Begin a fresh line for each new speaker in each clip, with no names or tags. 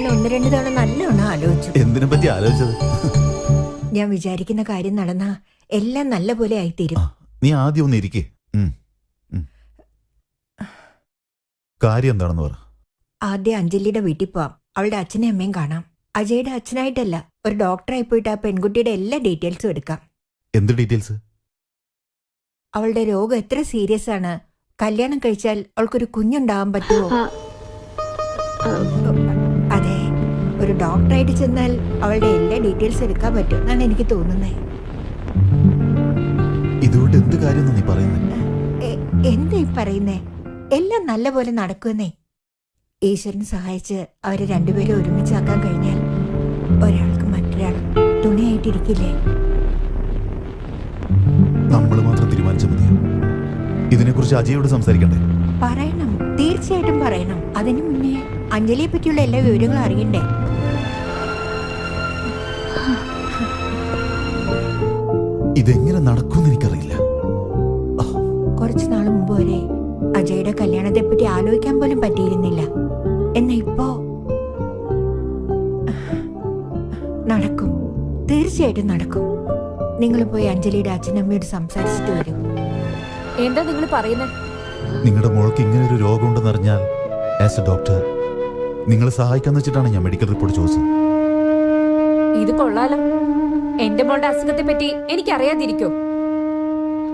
ഒന്ന് രണ്ട് തവണ നല്ലോണം ആലോചിച്ചു.
എന്തിനെ പറ്റി ആലോചിച്ചത്?
ഞാൻ വിചാരിക്കുന്ന കാര്യം നടന്നാ എല്ലാം നല്ല പോലെ ആയിത്തീരും.
നീ ആദ്യം ഒന്ന് ഇരിക്കേ. കാര്യം എന്താണെന്ന് പറ.
ആദ്യം അഞ്ജലിയുടെ വീട്ടിൽ പോവാം. അവളുടെ അച്ഛനെയും അമ്മയും കാണാം. അജയുടെ അച്ഛനായിട്ടല്ല, ഒരു ഡോക്ടറായി പോയിട്ട് ആ പെൺകുട്ടിയുടെ എല്ലാ ഡീറ്റെയിൽസും എടുക്കാം.
എന്ത് ഡീറ്റെയിൽസ്?
അവളുടെ രോഗം എത്ര സീരിയസ് ആണ്, കല്യാണം കഴിച്ചാൽ അവൾക്കൊരു കുഞ്ഞുണ്ടാവാൻ പറ്റുമോ? അതെ, ഒരു ഡോക്ടറായിട്ട് ചെന്നാൽ അവളുടെ എല്ലാ ഡീറ്റെയിൽസ് എടുക്കാൻ പറ്റും എന്നാണ് എനിക്ക് തോന്നുന്നത്.
ഇതുകൊണ്ട് എന്ത് കാര്യം നീ പറയുന്നത്?
എന്താ ഈ പറയുന്നേ? എല്ലാം നല്ല പോലെ നടക്കുമെന്നേ. ഈശ്വരൻ സഹായിച്ച് അവരെ രണ്ടുപേരും ഒരുമിച്ചാക്കാൻ കഴിഞ്ഞാൽ ഒരാൾക്ക് മറ്റൊരാൾ തുണയായിട്ടിരിക്കില്ലേ?
നമ്മൾ മാത്രം തീരുമാനിച്ചാൽ മതിയോ? ഇതിനെക്കുറിച്ച് അജയോട് സംസാരിക്കണ്ടേ?
പറയണം, തീർച്ചയായിട്ടും പറയണം. അതിനു മുന്നേ അഞ്ജലിയെ പറ്റിയുള്ള എല്ലാ വിവരങ്ങളും അറിയണ്ടേ?
ഇതെങ്ങനെ നടക്കുമെന്ന് എനിക്കറിയില്ല.
കുറച്ചു നാൾ മുമ്പ് വരെ അജയുടെ കല്യാണത്തെ പറ്റി ആലോചിക്കാൻ പോലും പറ്റിയിരുന്നില്ല. എന്നാ ഇപ്പോ നടക്കും, തീർച്ചയായിട്ടും നടക്കും. നിങ്ങൾ പോയി അഞ്ജലിയുടെ അച്ഛനമ്മയോട് സംസാരിച്ചിട്ട് വരും.
എന്താ നിങ്ങൾ പറയുന്നത്?
നിങ്ങളുടെ മോൾക്ക് ഇങ്ങനെ ഒരു രോഗമുണ്ടെന്ന് അറിഞ്ഞാൽ ആസ് എ ഡോക്ടർ നിങ്ങളെ സഹായിക്കാന്ന് വെച്ചിട്ടാണ് ഞാൻ മെഡിക്കൽ റിപ്പോർട്ട് ചോദിച്ചത്.
ഇത് കൊള്ളാലോ. എന്റെ മോളുടെ അസുഖത്തെ പറ്റി എനിക്ക് അറിയാതിരിക്കോ?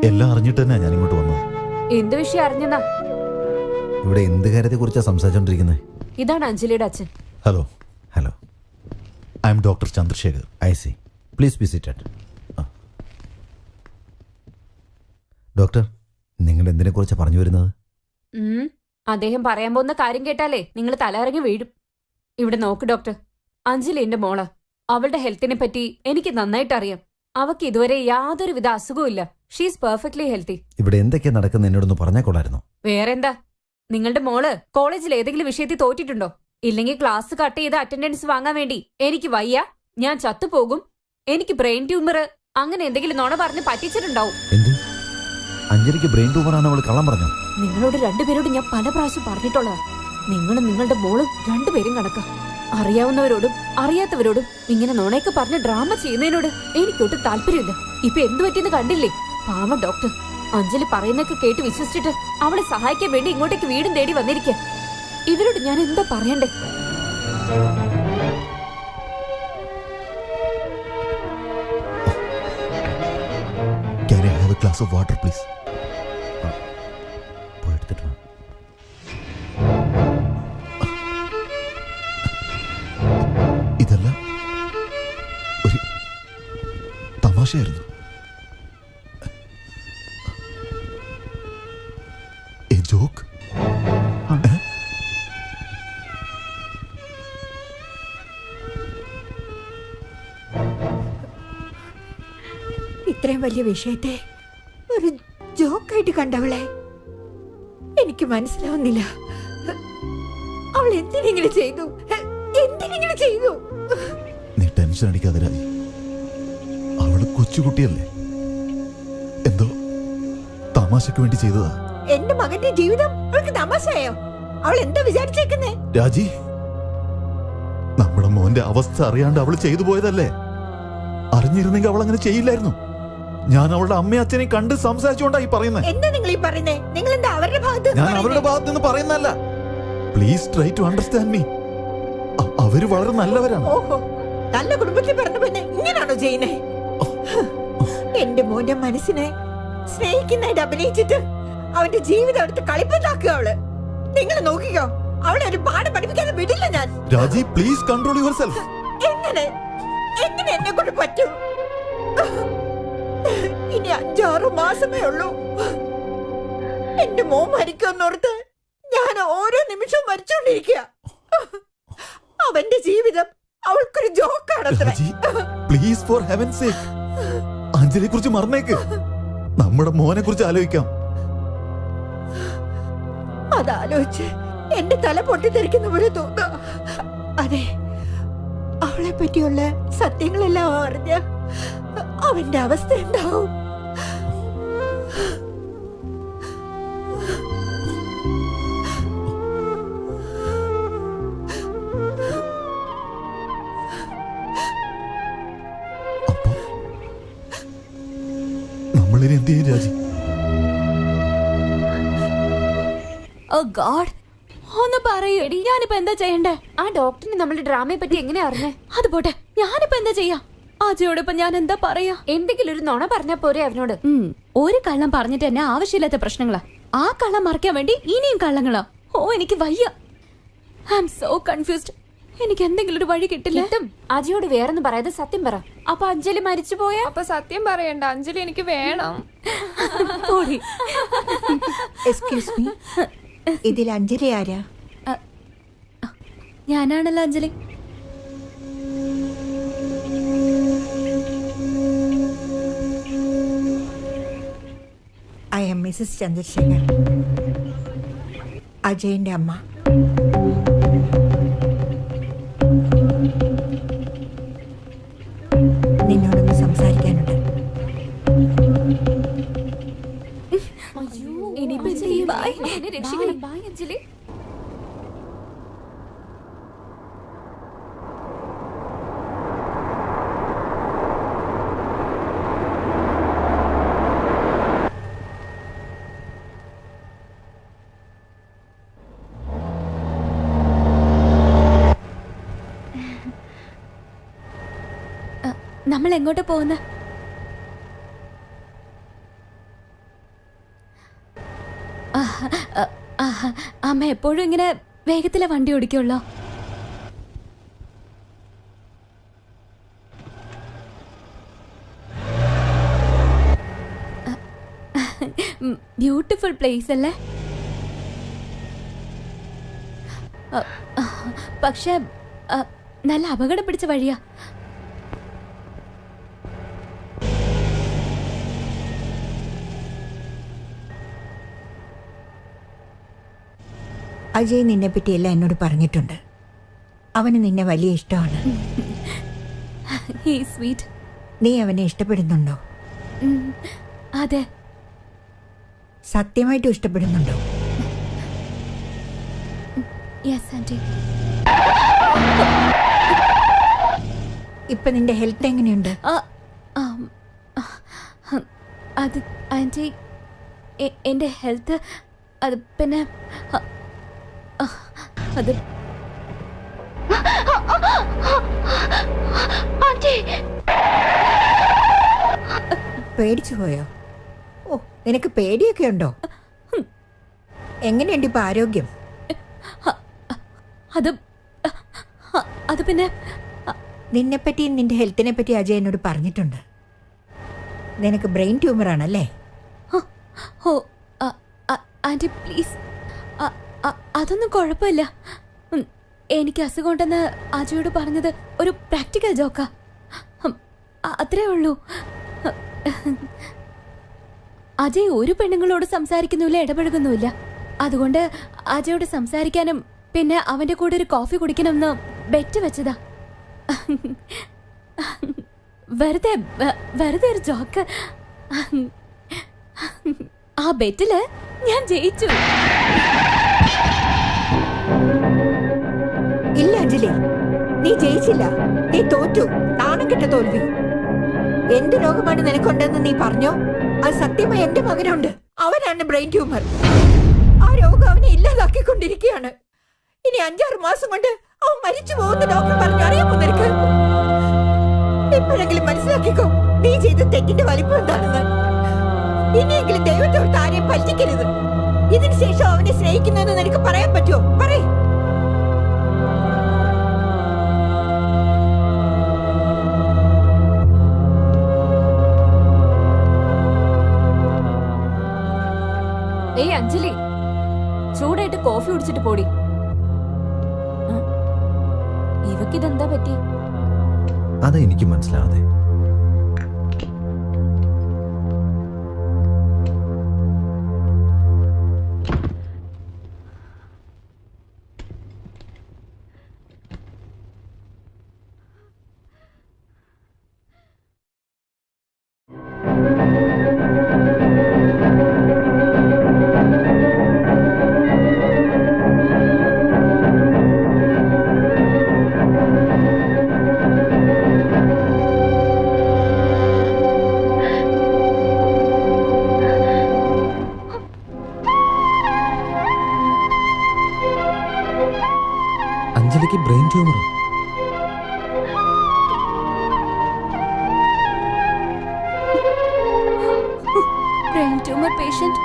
എല്ലാം അറിഞ്ഞിട്ട് തന്നെ ഞാൻ ഇങ്ങോട്ട് വന്നത്.
എന്ത് വിഷയം അറിഞ്ഞതാ?
ഇവിടെ എന്ത് കാര്യത്തെ കുറിച്ചാ സംസാരിച്ചോണ്ടിരിക്കുന്നത്?
ഇതാണ് അഞ്ജലിയുടെ അച്ഛൻ.
Hello.
Hello,
I'm doctor Chandrashekhar.
I see. Please be seated. Doctor, നിങ്ങൾ എന്തിനെ കുറിച്ചാണ് പറഞ്ഞു വരുന്നത്?
അദ്ദേഹം പറയാൻ പോകുന്ന കാര്യം കേട്ടാലേ നിങ്ങൾ തലയിറങ്ങി വീഴും. ഇവിടെ നോക്ക് ഡോക്ടർ, അഞ്ജലി എന്റെ മോള്. അവളുടെ ഹെൽത്തിനെ പറ്റി എനിക്ക് നന്നായിട്ട് അറിയാം. അവക്ക് ഇതുവരെ യാതൊരുവിധ അസുഖവും. She's perfectly healthy.
ഇവിടെ എന്തൊക്കെയാ നടക്കുന്നത് എന്നോടൊന്ന് പറഞ്ഞാൽ കൊള്ളായിരുന്നു.
വേറെന്താ? നിങ്ങളുടെ മോള് കോളേജിൽ ഏതെങ്കിലും വിഷയത്തിൽ തോറ്റിട്ടുണ്ടോ? ഇല്ലെങ്കിൽ ക്ലാസ് കട്ട് ചെയ്ത് അറ്റൻഡൻസ് വാങ്ങാൻ വേണ്ടി എനിക്ക് വയ്യ, ഞാൻ ചത്തുപോകും, എനിക്ക് ബ്രെയിൻ ട്യൂമർ, അങ്ങനെ എന്തെങ്കിലും നുണ പറഞ്ഞ് പറ്റിച്ചിട്ടുണ്ടാവും.
എന്ത്? അഞ്ജലിക്ക് ബ്രെയിൻ ട്യൂമറാണ് അവൾ കള്ളം പറഞ്ഞോ?
നിങ്ങളോട് രണ്ടുപേരോടും ഞാൻ പല പ്രാവശ്യം പറഞ്ഞിട്ടുള്ളതാ. നിങ്ങളും നിങ്ങളുടെ മോളും രണ്ടുപേരും കണക്കാം. അറിയാവുന്നവരോടും അറിയാത്തവരോടും ഇങ്ങനെ നുണയൊക്കെ പറഞ്ഞ് ഡ്രാമ ചെയ്യുന്നതിനോട് എനിക്കൊട്ടും താല്പര്യമില്ല. ഇപ്പൊ എന്തു പറ്റിയെന്ന് കണ്ടില്ലേ? പാവം ഡോക്ടർ, അഞ്ജലി പറയുന്നൊക്കെ കേട്ട് വിശ്വസിച്ചിട്ട് അവളെ സഹായിക്കാൻ വേണ്ടി ഇങ്ങോട്ടേക്ക് വീടും തേടി വന്നിരിക്കുക. ഇവരോട് ഞാൻ എന്താ പറയണ്ടേ?
Can I have a glass of water, please?
പോയി എടുത്തിട്ട് വാ.
ഇതല്ല ഒരു തമാശയായിരുന്നു. A joke?
ഇത്രയും വലിയ വിഷയത്തെ ഒരു ജോക്കായിട്ട് കണ്ടവളെ എനിക്ക് മനസ്സിലാവുന്നില്ല. അവൾ എന്തിനെങ്കിലും ചെയ്തു, എന്തിനെങ്കിലും ചെയ്തു.
നീ ടെൻഷൻ അടിക്കാതെ രാജി. അവള് കൊച്ചുകുട്ടിയല്ലേ, എന്തോ തമാശക്ക് വേണ്ടി ചെയ്തതാ.
എന്റെ മകന്റെ ജീവിതം അവൾക്ക് തമാശയോ? അവൾ എന്താ വിചാരിച്ചേക്കുന്നേ?
രാജി, നമ്മുടെ മോന്റെ അവസ്ഥ അറിയാണ്ട് അവള് ചെയ്തു പോയതല്ലേ. അറിഞ്ഞിരുന്നെങ്കിൽ അവൾ അങ്ങനെ ചെയ്യില്ലായിരുന്നു. ഞാൻ അവളുടെ അമ്മയും അച്ഛനെയും കണ്ട് സംസാരിച്ചുകൊണ്ടാ ഈ പറയുന്നത്.
എന്താ നിങ്ങൾ ഈ പറയുന്നേ? നിങ്ങൾ എന്താ അവരുടെ ഭാഗത്ത്?
ഞാൻ അവരുടെ ഭാഗത്ത് നിന്ന് പറയുന്നല്ല. Please try to understand me. അവര് വളരെ നല്ലവരാണ്.
ഓഹോ, നല്ല കുടുംബത്തിൽ പറഞ്ഞ പിന്നെ ഇങ്ങനാണോ ചെയ്യുന്നേ? എന്റെ മോന്റെ മനസ്സിനെ സ്നേഹിക്കുന്നതായിട്ട് അഭിനയിച്ചിട്ട് അവന്റെ ജീവിതം എടുത്ത് കളിപ്പത്താക്കുക അവള്. നിങ്ങൾ നോക്കിക്കോ, അവളെ ഒരു പാഠം പഠിപ്പിക്കാതെ വിടില്ല ഞാൻ.
രാജി, പ്ലീസ് കൺട്രോൾ യുവർ സെൽഫ്.
എങ്ങനെ എങ്ങനെ എന്നെ കൊണ്ട് പറ്റും? ഇനി 5-6 മാസമേ ഉള്ളൂ. എന്റെ മോൻ മരിക്കുമെന്നോർത്ത് ഞാൻ ഓരോ നിമിഷവും മരിച്ചോണ്ടിരിക്കുക. അവന്റെ ജീവിതം അവൾക്കൊരു ജോക്കാണത്രേ.
പ്ലീസ് ഫോർ ഹെവൻസ് സേക്ക്, അഞ്ജലിയെ കുറിച്ച് മറന്നേക്ക്. നമ്മുടെ മോനെ കുറിച്ച് ആലോചിക്കാം.
അതാലോചിച്ച് എന്റെ തല പൊട്ടിത്തെറിക്കുന്ന പോലെ തോന്നുക. അതെ, അവളെ പറ്റിയുള്ള സത്യങ്ങളെല്ലാം അറിഞ്ഞ അവന്റെ അവസ്ഥ എന്താവും?
നമ്മളിനി എന്ത് ചെയ്യും രാജി?
ഓ ഗോഡ്, ഒന്ന് പറയൂ. ഞാനിപ്പോ എന്താ ചെയ്യണ്ടേ?
ആ ഡോക്ടറിന് നമ്മുടെ ഡ്രാമയെ പറ്റി എങ്ങനെയാ അറിഞ്ഞേ?
അത് പോട്ടെ, ഞാനിപ്പോ എന്താ ചെയ്യാ? അജയോട് ഇപ്പൊ ഞാൻ എന്താ പറയാ?
എന്തെങ്കിലും ഒരു നുണ പറഞ്ഞാ പോരെ അവനോട്.
ഒരു കള്ളം പറഞ്ഞിട്ട് എന്നെ ആവശ്യമില്ലാത്ത പ്രശ്നങ്ങളാ. ആ കള്ളം മറയ്ക്കാൻ വേണ്ടി ഇനിയും കള്ളങ്ങളാ. ഓ എനിക്ക് വയ്യ. I am so confused. എനിക്ക് എന്തെങ്കിലും ഒരു വഴി കിട്ടില്ല.
കിട്ടും. അജയോട് വേറൊന്നും പറയാതെ സത്യം പറ. അപ്പൊ അഞ്ജലി മരിച്ചു പോയാ?
അപ്പൊ സത്യം പറയണ്ട, അഞ്ജലി എനിക്ക് വേണം.
പോടി.
എക്സ്ക്യൂസ് മീ, ഇതിൽ അഞ്ജലി ആരാ?
ഞാനാണല്ലോ Anjali.
I'm Mrs Chandrasekhar, അജയന്റെ അമ്മ. നിന്നോടൊന്ന് സംസാരിക്കാനുണ്ട്.
ഇനിയിപ്പോ എന്ത് ചെയ്യും? Bye.
എന്നെ രക്ഷിക്കണം. ബൈ അഞ്ജലി.
നമ്മൾ എങ്ങോട്ട് പോകുന്ന? അമ്മ എപ്പോഴും ഇങ്ങനെ വേഗത്തിലെ വണ്ടി ഓടിക്കുള്ളോ? ബ്യൂട്ടിഫുൾ പ്ലേസ് അല്ലേ? പക്ഷെ നല്ല അപകടം പിടിച്ച വഴിയാ.
അജയ് നിന്നെ പറ്റിയെല്ലാം എന്നോട് പറഞ്ഞിട്ടുണ്ട്. അവന് നിന്നെ വലിയ ഇഷ്ടമാണ്.
സ്വീറ്റ്.
നീ അവനെ ഇഷ്ടപ്പെടുന്നുണ്ടോ?
അതെ.
സത്യമായിട്ടും ഇഷ്ടപ്പെടുന്നുണ്ടോ?
Yes anti.
ഇപ്പൊ നിന്റെ ഹെൽത്ത് എങ്ങനെയുണ്ട്?
അത് ആന്റി, എൻ്റെ ഹെൽത്ത് അത് പിന്നെ അത്
പേടിച്ചു പോയോ? ഓ, നിനക്ക് പേടിയൊക്കെ ഉണ്ടോ? എങ്ങനെയുണ്ട് ഇപ്പൊ ആരോഗ്യം?
അത് അത് പിന്നെ
നിന്നെപ്പറ്റി നിന്റെ ഹെൽത്തിനെ പറ്റി അജയ് എന്നോട് പറഞ്ഞിട്ടുണ്ട്. നിനക്ക് ബ്രെയിൻ ട്യൂമർ ആണല്ലേ?
ഓ ആന്റി പ്ലീസ്, അതൊന്നും കുഴപ്പമില്ല. എനിക്ക് അസുഖമുണ്ടെന്ന് അജയോട് പറഞ്ഞത് ഒരു പ്രാക്ടിക്കൽ ജോക്കാ. അത്രേ ഉള്ളൂ. അജയ് ഒരു പെണ്ണുങ്ങളോട് സംസാരിക്കുന്നില്ല, ഇടപഴകുന്നുമില്ല. അതുകൊണ്ട് അജയോട് സംസാരിക്കാനും പിന്നെ അവന്റെ കൂടെ ഒരു കോഫി കുടിക്കണമെന്ന് ബെറ്റ് വെച്ചതാ. വെറുതെ വെറുതെ ഒരു ജോക്ക്. ആ ബെറ്റില് ഞാൻ ജയിച്ചു.
ഇല്ല അഞ്ജലി, നീ ജയിച്ചില്ല. നീ തോറ്റു. നാണം കെട്ട തോൽവി. എന്ത് രോഗമാണ് നിനക്കുണ്ടെന്ന് നീ പറഞ്ഞോ? അത് സത്യമായി എന്റെ മകനുണ്ട്. അവനാണ് ബ്രെയിൻ ട്യൂമർ. ആ രോഗം അവനെ ഇല്ലാതാക്കിക്കൊണ്ടിരിക്കുകയാണ്. ഇനി 5-6 മാസം കൊണ്ട് അവൻ മരിച്ചു പോകുന്ന ഡോക്ടർ പറഞ്ഞു. അറിയാമോ നിനക്ക്? എപ്പോഴെങ്കിലും മനസ്സിലാക്കിക്കോ നീ ചെയ്ത തെറ്റിന്റെ വലിപ്പം എന്താണെന്ന്. ഇനിയെങ്കിലും ദൈവത്തോട് ആരെയും പറ്റിക്കരുത്. ഇതിനു ശേഷം അവനെ സ്നേഹിക്കുന്നെന്ന് നിനക്ക് പറയാൻ പറ്റുമോ? പറയ്.
ഏയ് അഞ്ജലി, ചൂടായിട്ട് കോഫി കുടിച്ചിട്ട് പോടി. ഇവക്കിതെന്താ പറ്റി?
അത് എനിക്ക് മനസ്സിലാവാതെ.
അഞ്ജലിക്ക് brain tumour.
Brain tumour patient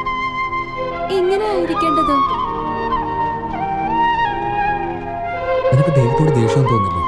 ഇങ്ങനെ ആയിരിക്കേണ്ടത്.
നിനക്ക് ദൈവത്തോട് ദേഷ്യം തോന്നില്ലേ?